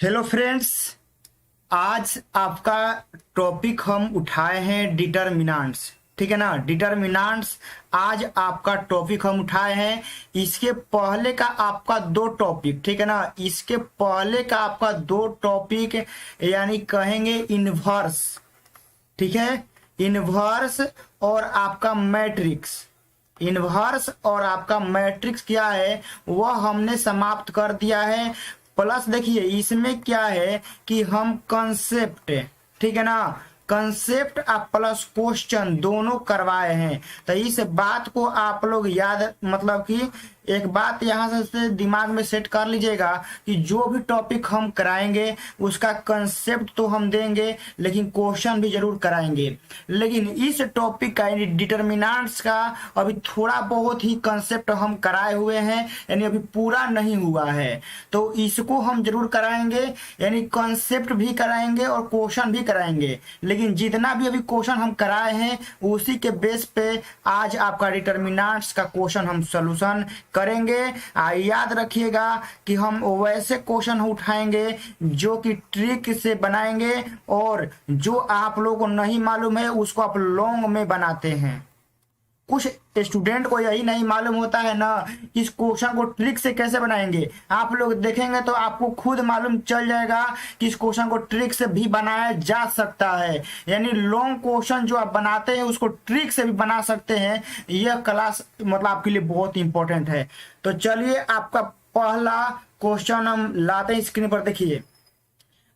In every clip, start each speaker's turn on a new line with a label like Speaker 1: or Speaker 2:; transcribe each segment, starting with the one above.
Speaker 1: Hello friends. आज आपका topic हम उठाए हैं डिटर्मिनेंट्स। ठीक है ना, डिटर्मिनेंट्स आज आपका टॉपिक हम उठाए हैं। इसके पहले का आपका दो टॉपिक, ठीक है ना, इसके पहले का आपका दो टॉपिक यानी कहेंगे इनवर्स, ठीक है, इनवर्स और आपका मैट्रिक्स। इनवर्स और आपका मैट्रिक्स क्या है वह हमने समाप्त कर दिया है। प्लस देखिए इसमें क्या है कि हम कंसेप्ट, ठीक है ना, कंसेप्ट आप प्लस क्वेश्चन दोनों करवाए हैं। तो इस बात को आप लोग याद, मतलब कि एक बात यहाँ से दिमाग में सेट कर लीजिएगा कि जो भी टॉपिक हम कराएंगे उसका कंसेप्ट तो हम देंगे लेकिन क्वेश्चन भी जरूर कराएंगे। लेकिन इस टॉपिक का यानी डिटर्मिनेंट्स का अभी थोड़ा बहुत ही कंसेप्ट हम कराए हुए हैं, यानी अभी पूरा नहीं हुआ है, तो इसको हम जरूर कराएंगे, यानी कंसेप्ट भी कराएंगे और क्वेश्चन भी कराएंगे। लेकिन जितना भी अभी क्वेश्चन हम कराए हैं उसी के बेस पे आज आपका डिटर्मिनेंट्स का क्वेश्चन हम सोल्यूशन करेंगे। याद रखिएगा कि हम वैसे क्वेश्चन उठाएंगे जो कि ट्रिक से बनाएंगे और जो आप लोगों को नहीं मालूम है उसको आप लॉन्ग में बनाते हैं। कुछ स्टूडेंट को यही नहीं मालूम होता है ना इस क्वेश्चन को ट्रिक से कैसे बनाएंगे। आप लोग देखेंगे तो आपको खुद मालूम चल जाएगा कि इस क्वेश्चन को ट्रिक से भी बनाया जा सकता है, यानी लॉन्ग क्वेश्चन जो आप बनाते हैं उसको ट्रिक से भी बना सकते हैं। यह क्लास मतलब आपके लिए बहुत इंपॉर्टेंट है। तो चलिए आपका पहला क्वेश्चन हम लाते हैं स्क्रीन पर। देखिए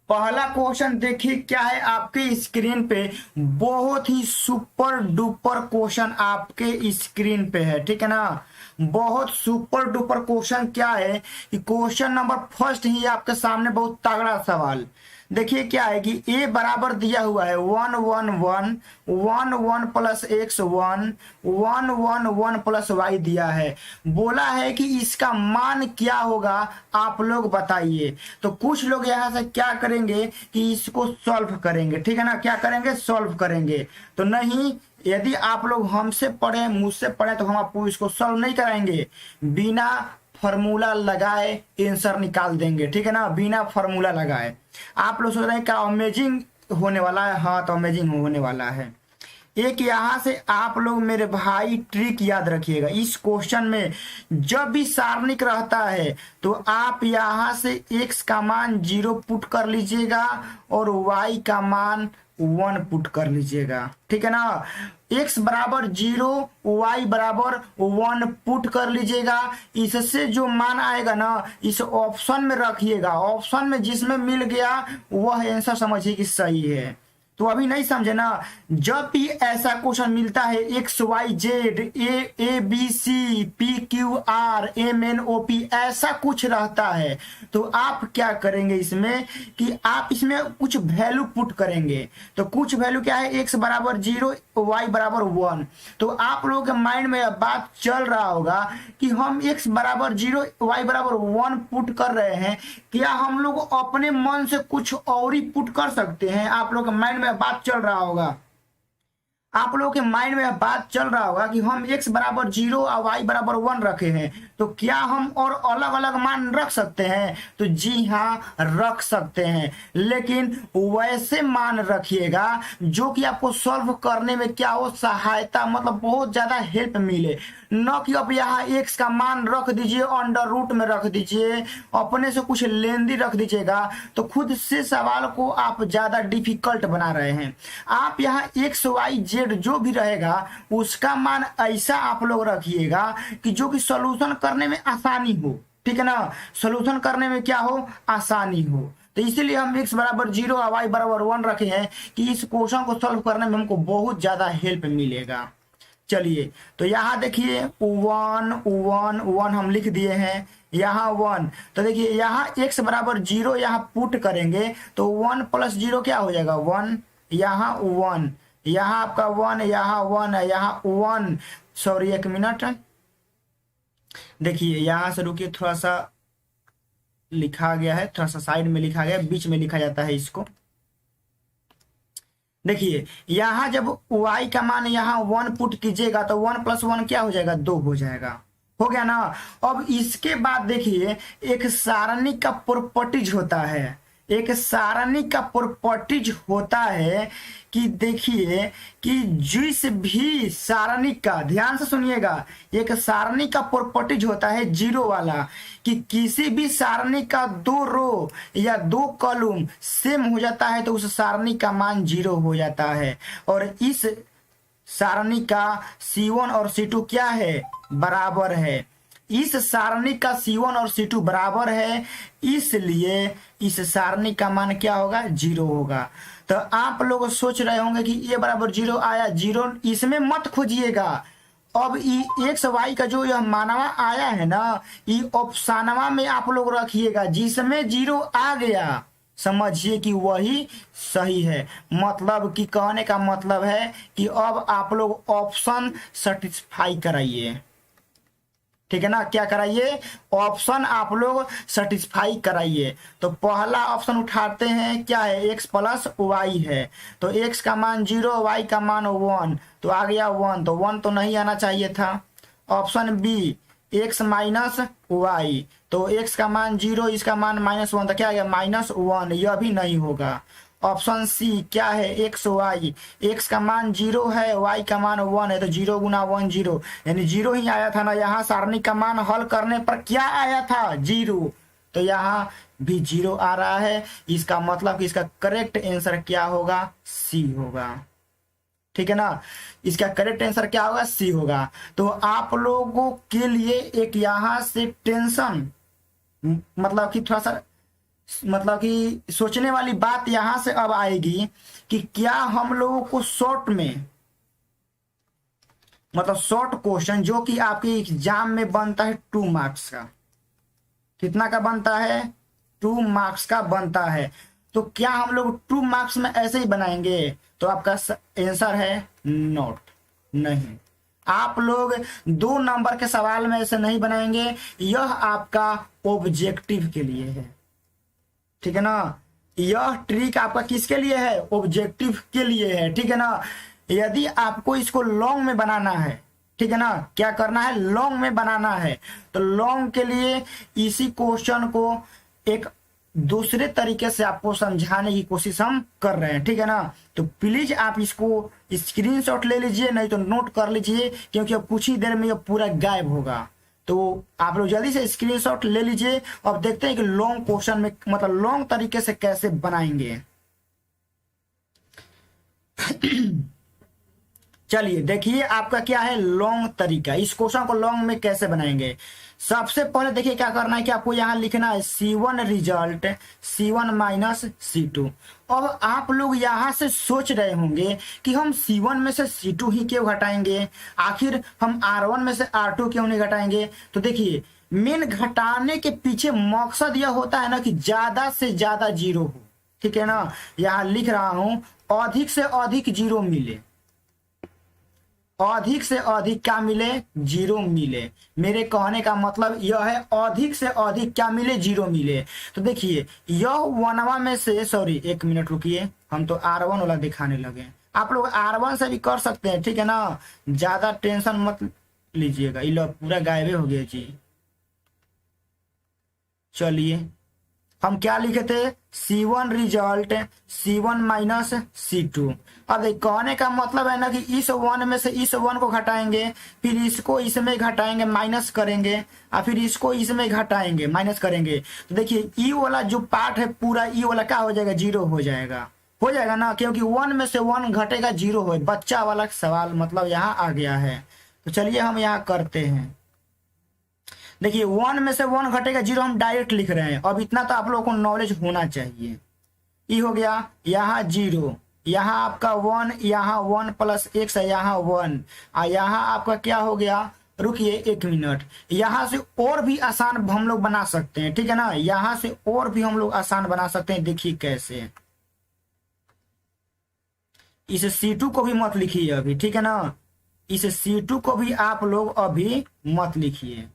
Speaker 1: पहला क्वेश्चन देखिए क्या है आपके स्क्रीन पे, बहुत ही सुपर डुपर क्वेश्चन आपके स्क्रीन पे है, ठीक है ना। बहुत सुपर डुपर क्वेश्चन क्या है कि क्वेश्चन नंबर फर्स्ट ही आपके सामने बहुत तगड़ा सवाल। देखिए क्या है कि a बराबर दिया हुआ है 1 1 1 1 1 प्लस x 1 1 1 1 प्लस y दिया है। बोला है कि इसका मान क्या होगा आप लोग बताइए। तो कुछ लोग यहाँ से क्या करेंगे कि इसको सॉल्व करेंगे, ठीक है ना, क्या करेंगे, सॉल्व करेंगे। तो नहीं, यदि आप लोग हमसे पढ़े मुझसे पढ़े तो हम आपको इसको सॉल्व नहीं कराएंगे, बिना फॉर्मूला लगाए आंसर निकाल देंगे, ठीक है ना, बिना फॉर्मूला लगाए। आप लोग सोच रहे हैं क्या अमेजिंग होने वाला है, हाँ तो अमेजिंग होने वाला है। एक यहाँ से आप लोग मेरे भाई ट्रिक याद रखिएगा, इस क्वेश्चन में जब भी सारणिक रहता है तो आप यहाँ से x का मान 0 पुट कर लीजिएगा और y का मान 1 पुट कर लीजिएगा, ठीक है ना। x बराबर 0 y बराबर 1 पुट कर लीजिएगा। इससे जो मान आएगा ना इस ऑप्शन में रखिएगा, ऑप्शन में जिसमें मिल गया वह आंसर समझिए कि सही है। तो अभी नहीं समझे ना, जब भी ऐसा क्वेश्चन मिलता है X Y Z A B C P Q R M N O P ऐसा कुछ रहता है तो आप क्या करेंगे इसमें कि आप इसमें कुछ वैल्यू पुट करेंगे। तो कुछ वैल्यू क्या है, एक्स बराबर 0 वाई बराबर 1। तो आप लोगों के माइंड में बात चल रहा होगा कि हम एक्स बराबर 0 वाई बराबर 1 पुट कर रहे हैं, क्या हम लोग अपने मन से कुछ और ही पुट कर सकते हैं। आप लोग के माइंड में बात चल रहा होगा, आप लोगों के माइंड में बात चल रहा होगा कि हम x बराबर 0 और y बराबर 1 रखे हैं तो क्या हम और अलग अलग मान रख सकते हैं। तो जी हाँ रख सकते हैं, लेकिन वैसे मान रखिएगा जो कि आपको सॉल्व करने में क्या हो सहायता, मतलब बहुत ज्यादा हेल्प मिले। न कि अब यहाँ x का मान रख दीजिए अंडर रूट में रख दीजिए, अपने से कुछ लेंदी रख दीजिएगा तो खुद से सवाल को आप ज्यादा डिफिकल्ट बना रहे हैं। आप यहाँ x y z जो भी रहेगा उसका मान ऐसा आप लोग रखिएगा कि जो कि सॉल्यूशन करने में आसानी हो, ठीक है ना, सॉल्यूशन करने में क्या हो, आसानी हो। तो इसीलिए हम x बराबर 0 और y बराबर 1 रखे हैं कि इस क्वेश्चन को सॉल्व करने में हमको बहुत ज्यादा हेल्प मिलेगा। चलिए तो यहाँ देखिए 1 1 1 हम लिख दिए हैं, यहाँ 1। तो देखिए यहाँ x बराबर 0 यहाँ पुट करेंगे तो 1 प्लस 0 क्या हो जाएगा 1, यहाँ 1, यहाँ आपका 1, यहाँ 1 है, यहाँ 1, सॉरी एक मिनट, देखिए यहाँ से रुकिए, थोड़ा सा लिखा गया है, थोड़ा सा साइड में लिखा गया है, बीच में लिखा जाता है इसको। देखिए यहाँ जब y का मान यहाँ 1 पुट कीजिएगा तो 1 प्लस 1 क्या हो जाएगा 2 हो जाएगा, हो गया ना। अब इसके बाद देखिए एक सारणी का प्रॉपर्टीज होता है, एक सारणी का प्रॉपर्टीज होता है कि देखिए कि जिस भी सारणी का, ध्यान से सुनिएगा, एक सारणी का प्रॉपर्टीज होता है जीरो वाला कि किसी भी सारणी का 2 रो या 2 कॉलम सेम हो जाता है तो उस सारणी का मान 0 हो जाता है। और इस सारणी का C1 और C2 क्या है, बराबर है। इस सारणी का C1 और C2 बराबर है, इसलिए इस सारणी का मान क्या होगा, 0 होगा। तो आप लोग सोच रहे होंगे कि ये बराबर 0 आया, 0 इसमें मत खोजिएगा। अब एक्स वाई का जो यह मानवा आया है ना, ये ऑप्शनवा में आप लोग रखिएगा, जिसमें 0 आ गया समझिए कि वही सही है। मतलब कि कहने का मतलब है कि अब आप लोग ऑप्शन सेटिस्फाई कराइए, ठीक है ना। क्या कराइए, ऑप्शन आप लोग सेटिस्फाई कराइए। तो पहला ऑप्शन उठाते हैं, क्या है, x प्लस वाई है। तो x का मान 0, y का मान 1, तो आ गया 1। तो 1 तो नहीं आना चाहिए था। Option B x minus y, तो x का मान 0, इसका मान -1, तो क्या आ गया -1, यह भी नहीं होगा। ऑप्शन सी क्या है, एक्स वाई, एक्स का मान 0 है, वाई का मान 1 है, तो 0 गुना 1 0, यानी 0 ही आया था ना। यहाँ सारणी का मान हल करने पर क्या आया था, 0, तो यहाँ भी 0 आ रहा है। इसका मतलब कि इसका करेक्ट आंसर क्या होगा, सी होगा, ठीक है ना। इसका करेक्ट आंसर क्या होगा, सी होगा। तो आप लोगों के लिए एक यहाँ से टेंशन, मतलब कि थोड़ा सा, मतलब कि सोचने वाली बात यहां से अब आएगी कि क्या हम लोगों को शॉर्ट में, मतलब शॉर्ट क्वेश्चन जो कि आपके एग्जाम में बनता है 2 मार्क्स का, कितना का बनता है, 2 मार्क्स का बनता है, तो क्या हम लोग 2 मार्क्स में ऐसे ही बनाएंगे, तो आपका आंसर है नॉट, नहीं। आप लोग 2 नंबर के सवाल में ऐसे नहीं बनाएंगे, यह आपका ऑब्जेक्टिव के लिए है, ठीक है ना। यह ट्रिक आपका किसके लिए है, ऑब्जेक्टिव के लिए है, ठीक है ना। यदि आपको इसको लॉन्ग में बनाना है, ठीक है ना, क्या करना है, लॉन्ग में बनाना है, तो लॉन्ग के लिए इसी क्वेश्चन को एक दूसरे तरीके से आपको समझाने की कोशिश हम कर रहे हैं, ठीक है ना। तो प्लीज आप इसको स्क्रीनशॉट ले लीजिए, नहीं तो नोट कर लीजिए, क्योंकि अब कुछ ही देर में यह पूरा गायब होगा। तो आप लोग जल्दी से स्क्रीनशॉट ले लीजिए। अब देखते हैं कि लॉन्ग क्वेश्चन में, मतलब लॉन्ग तरीके से कैसे बनाएंगे। चलिए देखिए आपका क्या है लॉन्ग तरीका, इस क्वेश्चन को लॉन्ग में कैसे बनाएंगे। सबसे पहले देखिए क्या करना है कि आपको यहाँ लिखना है C1 result C1 minus C2। अब आप लोग यहाँ से सोच रहे होंगे कि हम C1 में से C2 ही क्यों घटाएंगे, आखिर हम R1 में से R2 क्यों नहीं घटाएंगे। तो देखिए मेन घटाने के पीछे मकसद यह होता है ना कि ज्यादा से ज्यादा 0 हो, ठीक है ना। यहाँ लिख रहा हूं अधिक से अधिक 0 मिले, अधिक से अधिक क्या मिले, 0 मिले। मेरे कहने का मतलब यह है अधिक से अधिक क्या मिले, 0 मिले। तो देखिए यह वनवा में से, सॉरी 1 मिनट रुकिए, हम तो R1 वाला दिखाने लगे, आप लोग R1 से भी कर सकते हैं, ठीक है ना, ज्यादा टेंशन मत लीजिएगा। ये लो पूरा गायब हो गया जी। चलिए हम क्या लिखे थे, C1 result C1 minus C2। अब कहने का मतलब है ना कि इस 1 में से इस 1 को घटाएंगे, फिर इसको इसमें घटाएंगे माइनस करेंगे, और फिर इसको इसमें घटाएंगे माइनस करेंगे। तो देखिए ई वाला जो पार्ट है पूरा ई वाला क्या हो जाएगा, 0 हो जाएगा, हो जाएगा ना, क्योंकि 1 में से 1 घटेगा 0 हो, बच्चा वाला सवाल मतलब यहाँ आ गया है। तो चलिए हम यहाँ करते हैं। देखिए 1 में से 1 घटेगा 0 हम डायरेक्ट लिख रहे हैं। अब इतना तो आप लोगों को नॉलेज होना चाहिए। ई हो गया, यहाँ 0, यहाँ आपका 1, यहाँ 1 प्लस x है, यहाँ 1, और यहाँ आपका क्या हो गया, रुकिए 1 मिनट, यहाँ से और भी आसान हम लोग बना सकते हैं, ठीक है ना। यहाँ से और भी हम लोग आसान बना सकते हैं, देखिए कैसे। इस C2 को भी मत लिखिए अभी, ठीक है ना, इस C2 को भी आप लोग अभी मत लिखिए,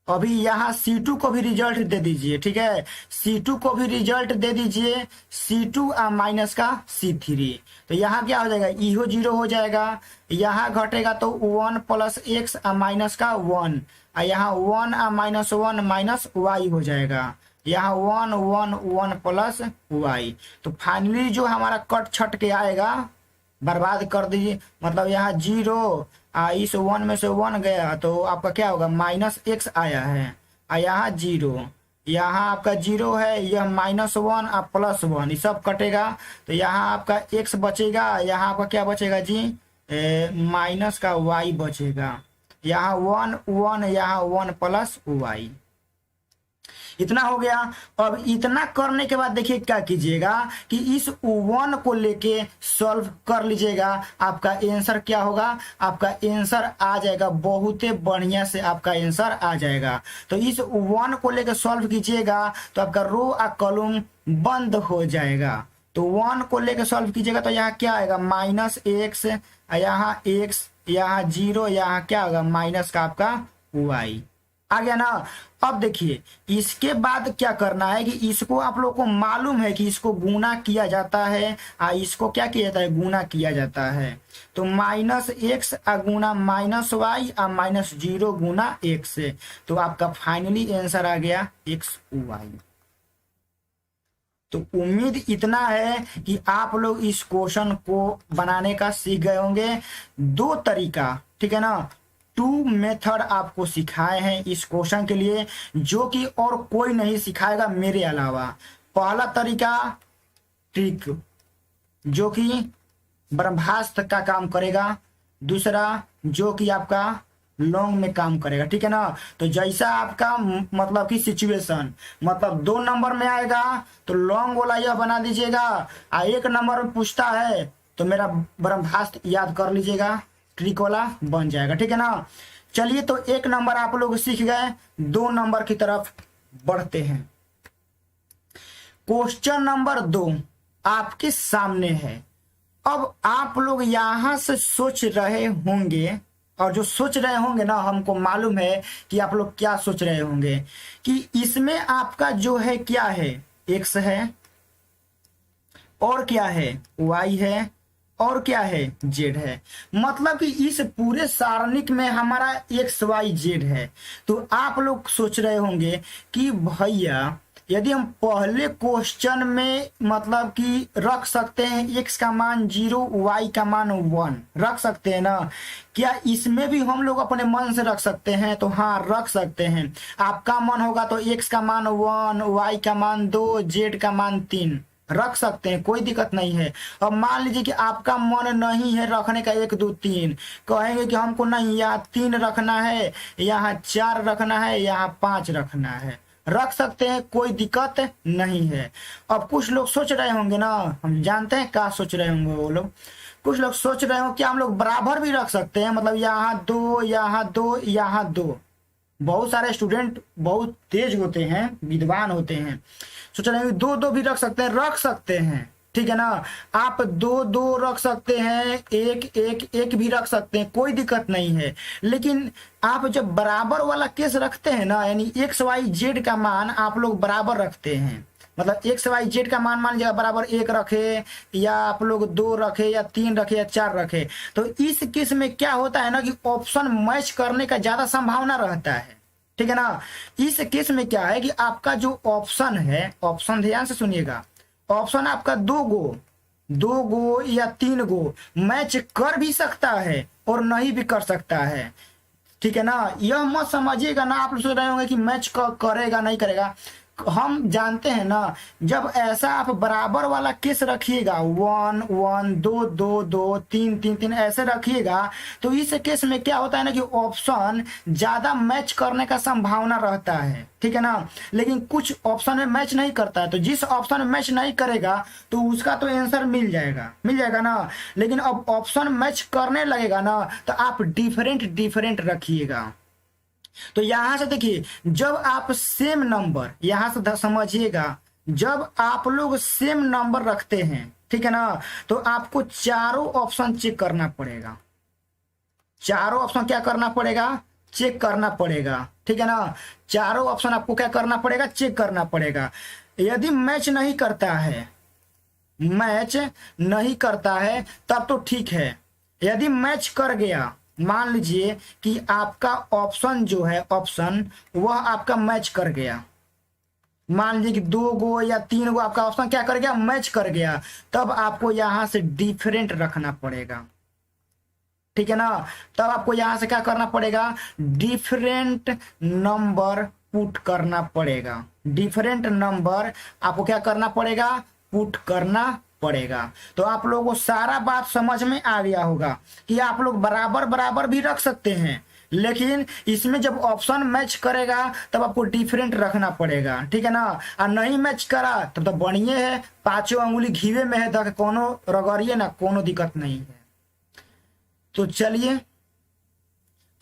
Speaker 1: अभी यहाँ C2 को भी रिजल्ट दे दीजिए, ठीक है, C2 को भी रिजल्ट दे दीजिए, C2 माइनस का C3। तो यहाँ क्या हो जाएगा, इहो 0 हो जाएगा, यहाँ घटेगा तो 1 प्लस x माइनस का 1, और यहाँ 1 माइनस 1 माइनस y हो जाएगा। यहाँ 1 1 1 प्लस वाई। तो फाइनली जो हमारा कट छट के आएगा, बर्बाद कर दीजिए, मतलब यहाँ 0 इस 1 में से 1 गया तो आपका क्या होगा, -x आया है। यहाँ 0, यहाँ आपका 0 है, यह -1 और +1, ये सब कटेगा तो यहाँ आपका x बचेगा, यहाँ आपका क्या बचेगा जी, माइनस का y बचेगा। यहाँ 1 1, यहाँ 1 प्लस वाई। इतना हो गया। अब इतना करने के बाद देखिए क्या कीजिएगा कि इस 1 को लेके सॉल्व कर लीजिएगा। आपका आंसर क्या होगा, आपका आंसर आ जाएगा, बहुत ही बढ़िया से आपका आंसर आ जाएगा। तो इस 1 को लेके सॉल्व कीजिएगा तो आपका रो और कॉलम बंद हो जाएगा। तो 1 को लेके सॉल्व कीजिएगा तो यहाँ क्या आएगा, -x, यहाँ x, यहाँ 0, यहाँ क्या होगा, माइनस का आपका y आ गया ना। अब देखिए इसके बाद क्या करना है कि इसको आप लोग को मालूम है कि इसको गुना किया जाता है, इसको क्या किया जाता है, गुना किया जाता है। तो -x गुना -y और -0 गुना x, तो आपका फाइनली आंसर आ गया xy। तो उम्मीद इतना है कि आप लोग इस क्वेश्चन को बनाने का सीख गए होंगे। 2 तरीका, ठीक है ना, 2 मेथड आपको सिखाए हैं इस क्वेश्चन के लिए, जो कि और कोई नहीं सिखाएगा मेरे अलावा। पहला तरीका ट्रिक, जो कि ब्रह्मास्त्र का काम करेगा, दूसरा जो कि आपका लॉन्ग में काम करेगा, ठीक है ना। तो जैसा आपका मतलब कि सिचुएशन, मतलब 2 नंबर में आएगा तो लॉन्ग वाला यह बना दीजिएगा, 1 नंबर में पूछता है तो मेरा ब्रह्मास्त्र याद कर लीजिएगा, ट्रिक वाला बन जाएगा, ठीक है ना। चलिए तो 1 नंबर आप लोग सीख गए, 2 नंबर की तरफ बढ़ते हैं। क्वेश्चन नंबर 2 आपके सामने है। अब आप लोग यहां से सोच रहे होंगे, और जो सोच रहे होंगे ना, हमको मालूम है कि आप लोग क्या सोच रहे होंगे कि इसमें आपका जो है क्या है, x है, और क्या है, y है, और क्या है, z है। मतलब कि इस पूरे सारणिक में हमारा x y z है। तो आप लोग सोच रहे होंगे कि भैया यदि हम पहले क्वेश्चन में मतलब कि रख सकते हैं x का मान 0, y का मान 1 रख सकते हैं ना, क्या इसमें भी हम लोग अपने मन से रख सकते हैं? तो हाँ, रख सकते हैं। आपका मन होगा तो x का मान 1, y का मान 2, z का मान 3 रख सकते हैं, कोई दिक्कत नहीं है। अब मान लीजिए कि आपका मन नहीं है रखने का 1 2 3, कहेंगे कि हमको नहीं, यहाँ 3 रखना है, यहाँ 4 रखना है, यहाँ 5 रखना है, रख सकते हैं, कोई दिक्कत नहीं है। अब कुछ लोग सोच रहे होंगे ना, हम जानते हैं क्या सोच रहे होंगे वो लोग, कुछ लोग सोच रहे हो कि हम लोग बराबर भी रख सकते हैं, मतलब यहाँ 2, यहाँ 2, यहाँ 2। बहुत सारे स्टूडेंट बहुत तेज होते हैं, विद्वान होते हैं, सोच रहे हैं 2 2 भी रख सकते हैं, ठीक है ना। आप 2 2 रख सकते हैं, 1 1 1 भी रख सकते हैं, कोई दिक्कत नहीं है। लेकिन आप जब बराबर वाला केस रखते हैं ना, यानी x y z का मान आप लोग बराबर रखते हैं, मतलब x y z का मान लीजिएगा बराबर 1 रखे, या आप लोग 2 रखे, या 3 रखे, या 4 रखे, तो इस केस में क्या होता है ना कि ऑप्शन मैच करने का ज्यादा संभावना रहता है, ठीक है ना। इस केस में क्या है कि आपका जो ऑप्शन है, ऑप्शन ध्यान से सुनिएगा, ऑप्शन आपका 2 गो या 3 गो मैच कर भी सकता है और नहीं भी कर सकता है, ठीक है ना। यह मत समझिएगा ना आप सोच रहे होंगे कि मैच करेगा नहीं करेगा। हम जानते हैं ना, जब ऐसा आप बराबर वाला केस रखिएगा, 1 1 2 2 2 3 3 3 ऐसे रखिएगा, तो इस केस में क्या होता है ना कि ऑप्शन ज्यादा मैच करने का संभावना रहता है, ठीक है ना। लेकिन कुछ ऑप्शन में मैच नहीं करता है, तो जिस ऑप्शन में मैच नहीं करेगा तो उसका तो आंसर मिल जाएगा ना। लेकिन अब ऑप्शन मैच करने लगेगा ना, तो आप डिफरेंट रखिएगा। तो यहां से देखिए, जब आप सेम नंबर, यहां से समझिएगा, जब आप लोग सेम नंबर रखते हैं, ठीक है ना, तो आपको चारों ऑप्शन चेक करना पड़ेगा, चारों ऑप्शन क्या करना पड़ेगा, चेक करना पड़ेगा, ठीक है ना। चारों ऑप्शन आपको क्या करना पड़ेगा, चेक करना पड़ेगा। यदि मैच नहीं करता है तब तो ठीक है। यदि मैच कर गया, मान लीजिए कि आपका ऑप्शन जो है, ऑप्शन वह आपका मैच कर गया, मान लीजिए कि 2 गो या 3 गो आपका ऑप्शन क्या कर गया, मैच कर गया, तब आपको यहां से डिफरेंट रखना पड़ेगा, ठीक है ना। तब आपको यहां से क्या करना पड़ेगा, डिफरेंट नंबर पुट करना पड़ेगा, डिफरेंट नंबर आपको क्या करना पड़ेगा, पुट करना पड़ेगा। तो आप लोगों को सारा बात समझ में आ गया होगा कि आप लोग बराबर बराबर भी रख सकते हैं, लेकिन इसमें जब ऑप्शन मैच करेगा तब आपको डिफरेंट रखना पड़ेगा, ठीक है ना। और नहीं मैच करा तब तो बढ़िया है, 5 अंगुली घीवे में है, तो कोनो रगड़िए ना, कोनो दिक्कत नहीं है। तो चलिए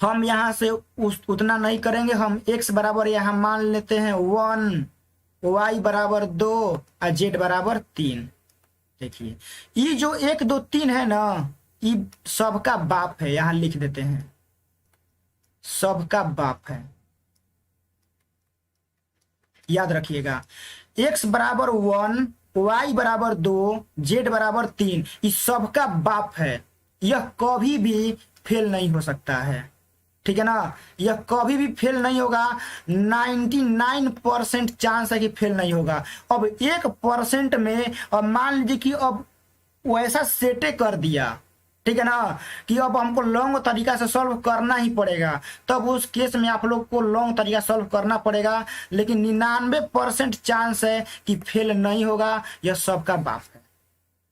Speaker 1: हम यहां से उतना नहीं करेंगे, हम x बराबर यहां मान लेते हैं 1, y बराबर 2 और z बराबर 3। देखिए ये जो 1 2 3 है ना, ये सबका बाप है, यहां लिख देते हैं सबका बाप है, याद रखिएगा। x बराबर 1, y बराबर 2, z बराबर 3, ये सबका बाप है, यह कभी भी फेल नहीं हो सकता है, ठीक है ना। यह कभी भी फेल नहीं होगा, 99% चांस है कि फेल नहीं होगा। अब 1% में अब मान लीजिए कि अब वैसा सेटे कर दिया, ठीक है ना, कि अब हमको लॉन्ग तरीका से सॉल्व करना ही पड़ेगा, तब उस केस में आप लोग को लॉन्ग तरीका सॉल्व करना पड़ेगा, लेकिन 99% चांस है कि फेल नहीं होगा, यह सबका बाप है,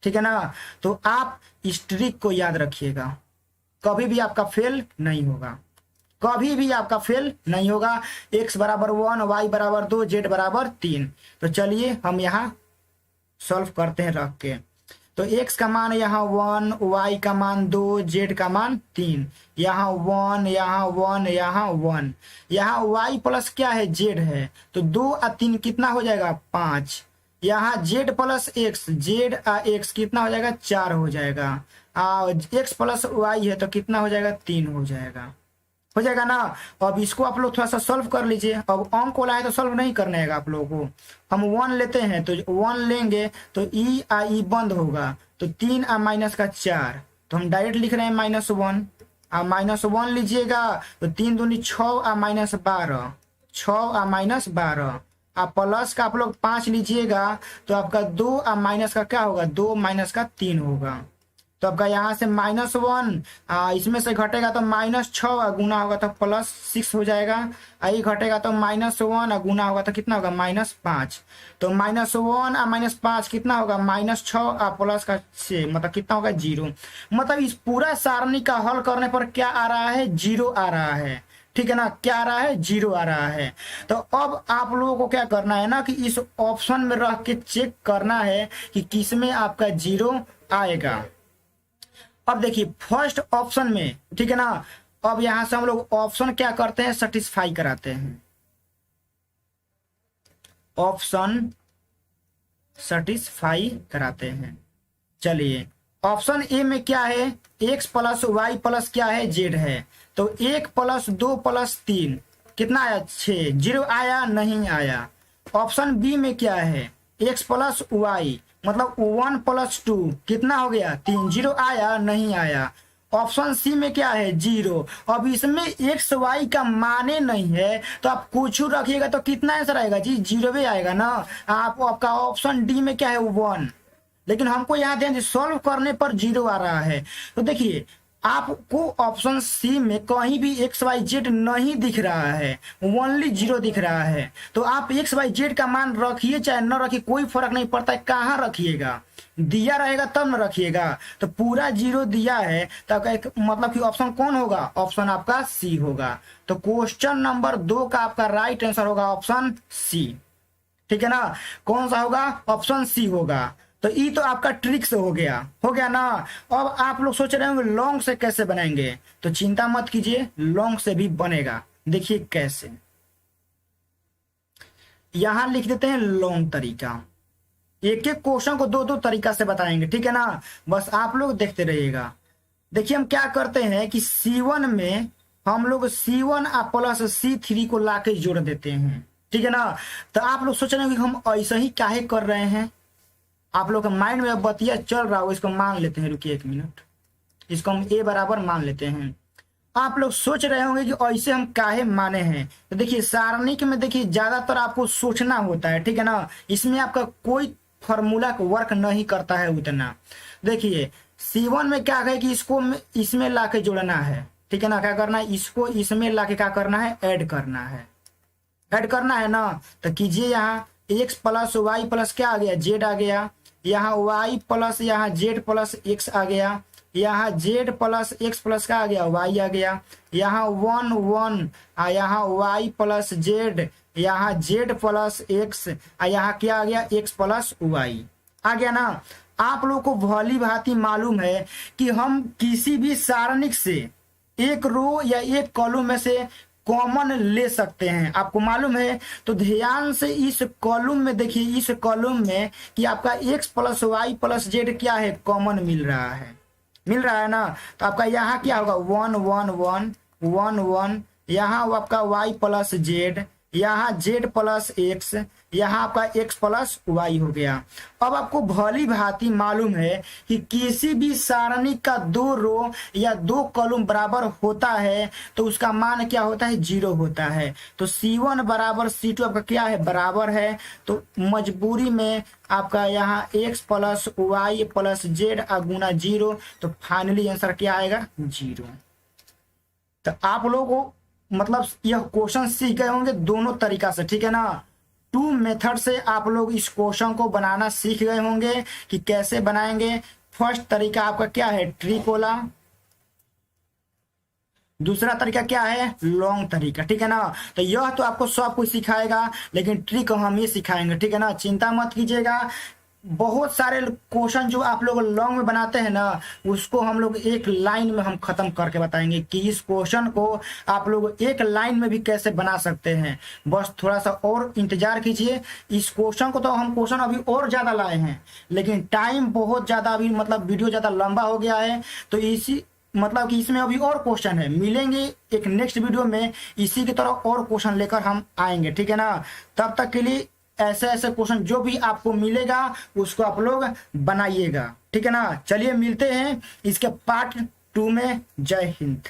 Speaker 1: ठीक है ना। तो आप इस ट्रिक को याद रखिएगा, कभी भी आपका फेल नहीं होगा, कभी भी आपका फेल नहीं होगा। x बराबर 1, y बराबर 2, z बराबर 3। तो चलिए हम यहाँ सॉल्व करते हैं रख के। तो x का मान यहाँ 1, y का मान 2, z का मान 3, यहाँ 1, यहाँ 1, यहाँ 1, यहाँ y प्लस क्या है, z है, तो 2 और 3 कितना हो जाएगा, 5, यहाँ z प्लस x, z और x कितना हो जाएगा, 4 हो जाएगा, x प्लस y है तो कितना हो जाएगा, 3 हो जाएगा ना। अब इसको आप लोग थोड़ा सा सॉल्व कर लीजिए। अब अंक वाला है तो सॉल्व नहीं करने है आप लोगों को, हम 1 लेते हैं, तो 1 लेंगे तो ई आ ई बंद होगा, तो 3 आ माइनस का 4, तो हम डायरेक्ट लिख रहे हैं -1, आ -1 लीजिएगा तो 3 दूनी 6 आ माइनस 12, 6 आ माइनस 12, आप प्लस का आप लोग 5 लीजिएगा तो आपका 2 आ माइनस का क्या होगा, 2 माइनस का 3 होगा। तो आपका यहाँ से -1 इसमें से घटेगा तो -6 गुना होगा तो +6 हो जाएगा, आई घटेगा तो -1 गुना होगा तो कितना होगा, -5, तो -1 और -5 कितना होगा, -6 प्लस का 6, मतलब कितना होगा, 0। मतलब इस पूरा सारणी का हल करने पर क्या आ रहा है, 0 आ रहा है, ठीक है ना, क्या आ रहा है, 0 आ रहा है। तो अब आप लोगों को क्या करना है ना, कि इस ऑप्शन में रख के चेक करना है कि किसमें आपका 0 आएगा। अब देखिए फर्स्ट ऑप्शन में, ठीक है ना, अब यहां से हम लोग ऑप्शन क्या करते हैं, सेटिस्फाई कराते हैं, ऑप्शन सेटिस्फाई कराते हैं। चलिए ऑप्शन ए में क्या है, x प्लस वाई प्लस क्या है, z है, तो 1 + 2 + 3 कितना आया, 6, 0 आया, नहीं आया। ऑप्शन बी में क्या है, x प्लस वाई मतलब 1 + 2 कितना हो गया, 3, 0 आया, नहीं आया। ऑप्शन सी में क्या है, 0। अब इसमें एक्स वाई का माने नहीं है तो आप कुछ रखिएगा तो कितना आंसर आएगा जी, 0 आएगा ना। आपका ऑप्शन डी में क्या है, 1, लेकिन हमको यहाँ ध्यान सॉल्व करने पर 0 आ रहा है। तो देखिए आपको ऑप्शन सी में कहीं भी एक्स वाई जेड नहीं दिख रहा है, ओनली 0 दिख रहा है। तो आप एक्स वाई जेड का मान रखिए चाहे न रखिए, कोई फर्क नहीं पड़ता है, कहाँ रखिएगा, दिया रहेगा तब न रखिएगा। तो पूरा 0 दिया है तो आपका मतलब कि ऑप्शन कौन होगा, ऑप्शन आपका सी होगा। तो क्वेश्चन नंबर 2 का आपका राइट आंसर होगा ऑप्शन सी, ठीक है ना। कौन सा होगा, ऑप्शन सी होगा। तो ये तो आपका ट्रिक से हो गया ना। अब आप लोग सोच रहे होंगे लॉन्ग से कैसे बनाएंगे, तो चिंता मत कीजिए, लॉन्ग से भी बनेगा। देखिए कैसे, यहां लिख देते हैं लॉन्ग तरीका। एक एक क्वेश्चन को 2-2 तरीका से बताएंगे, ठीक है ना, बस आप लोग देखते रहिएगा। देखिए हम क्या करते हैं कि C1 में हम लोग C1 प्लस C3 को लाके जोड़ देते हैं, ठीक है ना। तो आप लोग सोच रहे हैं कि हम ऐसा ही काहे कर रहे हैं, आप लोग के माइंड में बतिया चल रहा हो, इसको मान लेते हैं, रुकिए 1 मिनट, इसको हम a बराबर मान लेते हैं। आप लोग सोच रहे होंगे कि ऐसे हम काहे माने हैं। तो देखिए सारणिक में देखिए ज्यादातर आपको सोचना होता है, ठीक है ना, इसमें आपका कोई फॉर्मूला वर्क नहीं करता है उतना। देखिए C1 में क्या है कि इसको इसमें लाके जोड़ना है, ठीक है ना, क्या करना है, इसको इसमें लाके क्या करना है, ऐड करना है, ऐड करना है ना। तो कीजिए यहाँ x प्लस वाई प्लस क्या आ गया, जेड आ गया, यहाँ y प्लस यहाँ जेड प्लस एक्स आ गया, यहाँ z प्लस एक्स प्लस क्या आ गया, y आ गया, यहाँ 1 1 यहाँ y प्लस जेड, यहाँ z प्लस एक्स, यहाँ क्या आ गया, x प्लस y आ गया ना। आप लोगों को भली भांति मालूम है कि हम किसी भी सारणिक से एक रो या एक कॉलम में से कॉमन ले सकते हैं, आपको मालूम है। तो ध्यान से इस कॉलम में देखिए, इस कॉलम में कि आपका x plus Y plus z क्या है, कॉमन मिल रहा है, मिल रहा है ना। तो आपका यहाँ क्या होगा, 1 1 1 1 1, यहाँ आपका y प्लस जेड, यहाँ z प्लस एक्स, यहाँ आपका x प्लस वाई हो गया। अब आपको भली भांति मालूम है कि किसी भी सारणी का दो रो या दो कॉलम बराबर होता है तो उसका मान क्या होता है, 0 होता है। तो C1 बराबर C2 आपका क्या है, बराबर है। तो मजबूरी में आपका यहाँ x plus Y plus Z गुना 0, तो फाइनली आंसर क्या आएगा, 0। तो आप लोगों को मतलब यह क्वेश्चन सीख गए होंगे दोनों तरीका से, ठीक है ना। 2 मेथड से आप लोग इस क्वेश्चन को बनाना सीख गए होंगे कि कैसे बनाएंगे। फर्स्ट तरीका आपका क्या है, ट्रिकोला, दूसरा तरीका क्या है, लॉन्ग तरीका, ठीक है ना। तो यह तो आपको सब कुछ सिखाएगा, लेकिन ट्रिक हम ये सिखाएंगे, ठीक है ना, चिंता मत कीजिएगा। बहुत सारे क्वेश्चन जो आप लोग लॉन्ग में बनाते हैं ना, उसको हम लोग एक लाइन में हम खत्म करके बताएंगे कि इस क्वेश्चन को आप लोग एक लाइन में भी कैसे बना सकते हैं। बस थोड़ा सा और इंतजार कीजिए। इस क्वेश्चन को तो हम क्वेश्चन अभी और ज्यादा लाए हैं, लेकिन टाइम बहुत ज्यादा अभी मतलब वीडियो ज्यादा लंबा हो गया है, तो इसी मतलब कि इसमें अभी और क्वेश्चन है। मिलेंगे एक नेक्स्ट वीडियो में, इसी की तरह और क्वेश्चन लेकर हम आएंगे, ठीक है ना। तब तक के लिए ऐसे ऐसे क्वेश्चन जो भी आपको मिलेगा उसको आप लोग बनाइएगा, ठीक है ना। चलिए मिलते हैं इसके पार्ट 2 में। जय हिंद।